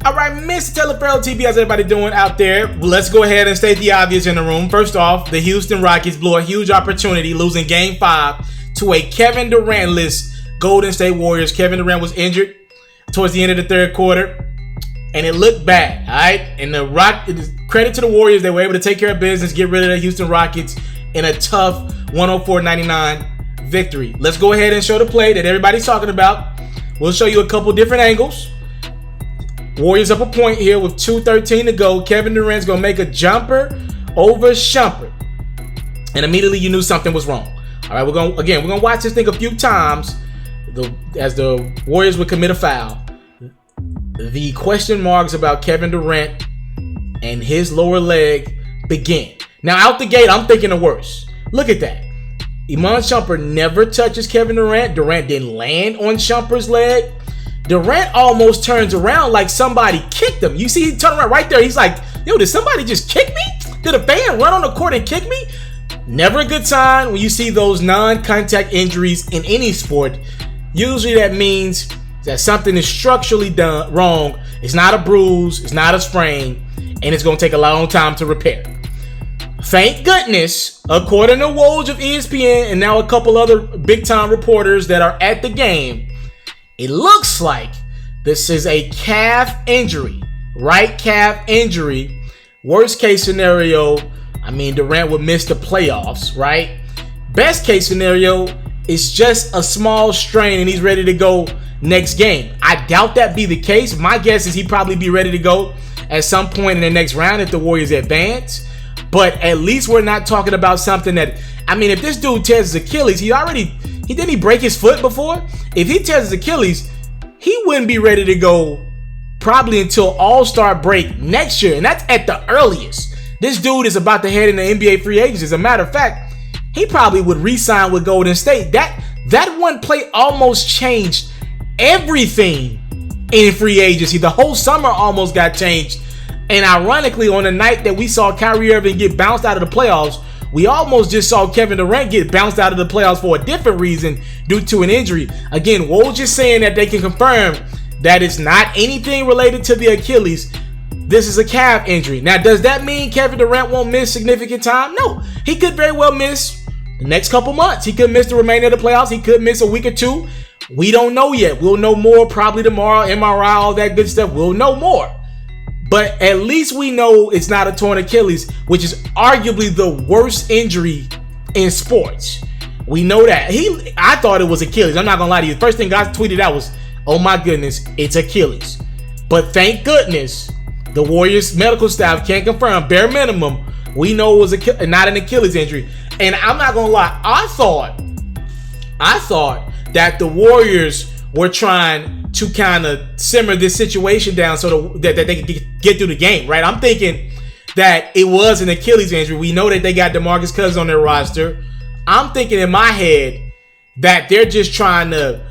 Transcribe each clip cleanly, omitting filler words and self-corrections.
All right, Mr. Taliaferro TV, how's everybody doing out there? Well, let's go ahead and state the obvious in the room. First off, the Houston Rockets blew a huge opportunity losing Game 5 to a Kevin Durant-less Golden State Warriors. Kevin Durant was injured towards the end of the third quarter, and it looked bad, all right? And credit to the Warriors, they were able to take care of business, get rid of the Houston Rockets in a tough 104-99 victory. Let's go ahead and show the play that everybody's talking about. We'll show you a couple different angles. Warriors up a point here with 2:13 to go. Kevin Durant's going to make a jumper over Shumpert. And immediately you knew something was wrong. All right, we're going to watch this thing a few times as the Warriors would commit a foul. The question marks about Kevin Durant and his lower leg begin. Now, out the gate, I'm thinking the worst. Look at that. Iman Shumpert never touches Kevin Durant. Durant didn't land on Shumpert's leg. Durant almost turns around like somebody kicked him. You see, he turned around right there. He's like, yo, did somebody just kick me? Did a fan run on the court and kick me? Never a good sign when you see those non-contact injuries in any sport. Usually that means that something is structurally done wrong. It's not a bruise, it's not a sprain, and it's going to take a long time to repair. Thank goodness, according to Woj of ESPN and now a couple other big-time reporters that are at the game, it looks like this is a calf injury, right calf injury. Worst case scenario, I mean, Durant would miss the playoffs, right? Best case scenario is just a small strain and he's ready to go next game. I doubt that be the case. My guess is he'd probably be ready to go at some point in the next round if the Warriors advance. But at least we're not talking about something that, I mean, if this dude tears his Achilles, didn't he break his foot before? If he tears his Achilles, he wouldn't be ready to go probably until All-Star break next year, and that's at the earliest. This dude is about to head into NBA free agency. As a matter of fact, he probably would re-sign with Golden State. That one play almost changed everything in free agency. The whole summer almost got changed. And ironically, on the night that we saw Kyrie Irving get bounced out of the playoffs, we almost just saw Kevin Durant get bounced out of the playoffs for a different reason due to an injury. Again, Woj is saying that they can confirm that it's not anything related to the Achilles. This is a calf injury. Now, does that mean Kevin Durant won't miss significant time? No. He could very well miss the next couple months. He could miss the remainder of the playoffs. He could miss a week or two. We don't know yet. We'll know more probably tomorrow. MRI, all that good stuff. We'll know more. But at least we know it's not a torn Achilles, which is arguably the worst injury in sports. We know that. I thought it was Achilles. I'm not going to lie to you. The first thing I tweeted out was, oh my goodness, it's Achilles. But thank goodness the Warriors medical staff can confirm, bare minimum, we know it was not an Achilles injury. And I'm not going to lie. I thought that the Warriors were trying to kind of simmer this situation down so that they could get through the game, right? I'm thinking that it was an Achilles injury. We know that they got DeMarcus Cousins on their roster. I'm thinking in my head that they're just trying to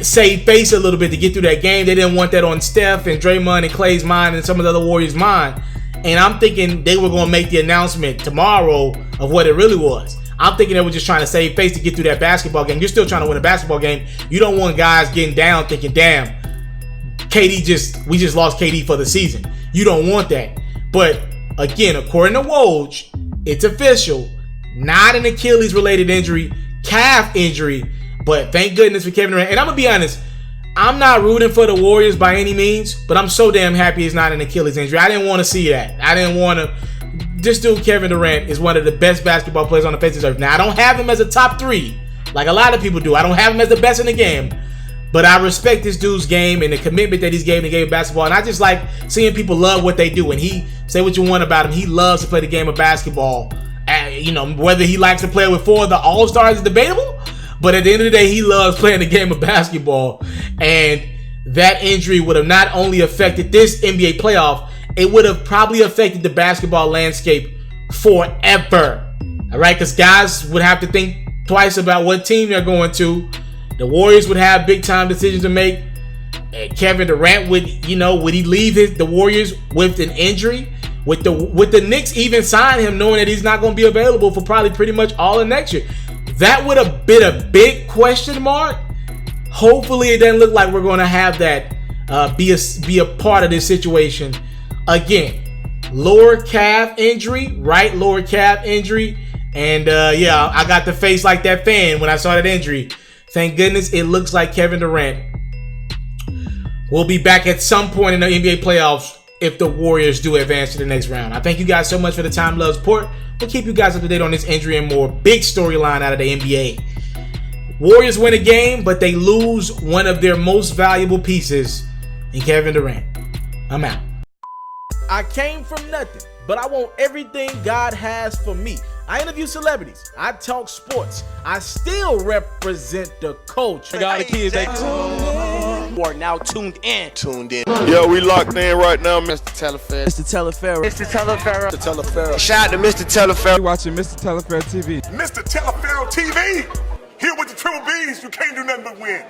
save face a little bit to get through that game. They didn't want that on Steph and Draymond and Klay's mind and some of the other Warriors' mind. And I'm thinking they were going to make the announcement tomorrow of what it really was. I'm thinking they were just trying to save face to get through that basketball game. You're still trying to win a basketball game. You don't want guys getting down thinking, damn, we just lost KD for the season. You don't want that. But again, according to Woj, it's official. Not an Achilles related injury, calf injury. But thank goodness for Kevin Durant. And I'm going to be honest, I'm not rooting for the Warriors by any means, but I'm so damn happy it's not an Achilles injury. I didn't want to see that. I didn't want to. This dude, Kevin Durant, is one of the best basketball players on the face of the earth. Now, I don't have him as a top 3, like a lot of people do. I don't have him as the best in the game. But I respect this dude's game and the commitment that he's gave in the game of basketball. And I just like seeing people love what they do. And say what you want about him, he loves to play the game of basketball. Whether he likes to play with 4 of the All-Stars is debatable. But at the end of the day, he loves playing the game of basketball. And that injury would have not only affected this NBA playoff, it would have probably affected the basketball landscape forever. All right, because guys would have to think twice about what team they're going to. The Warriors would have big time decisions to make. Kevin Durant would he leave the Warriors with an injury? Would the Knicks even sign him knowing that he's not going to be available for probably pretty much all of next year? That would have been a big question mark. Hopefully it doesn't look like we're going to have that be a part of this situation. Again, lower calf injury, right? Lower calf injury. And yeah, I got the face like that fan when I saw that injury. Thank goodness it looks like Kevin Durant will be back at some point in the NBA playoffs if the Warriors do advance to the next round. I thank you guys so much for the time, love, support. We'll keep you guys up to date on this injury and more. Big storyline out of the NBA. Warriors win a game, but they lose one of their most valuable pieces in Kevin Durant. I'm out. I came from nothing, but I want everything God has for me. I interview celebrities. I talk sports. I still represent the culture. Got the kids, they are now tuned in. Yo, we locked in right now, Mr. Mr.Taliaferro. Shout out to Mr. Taliaferro. You watching Mr.Taliaferro TV. Mr. Taliaferro TV. Here with the triple B's, you can't do nothing but win.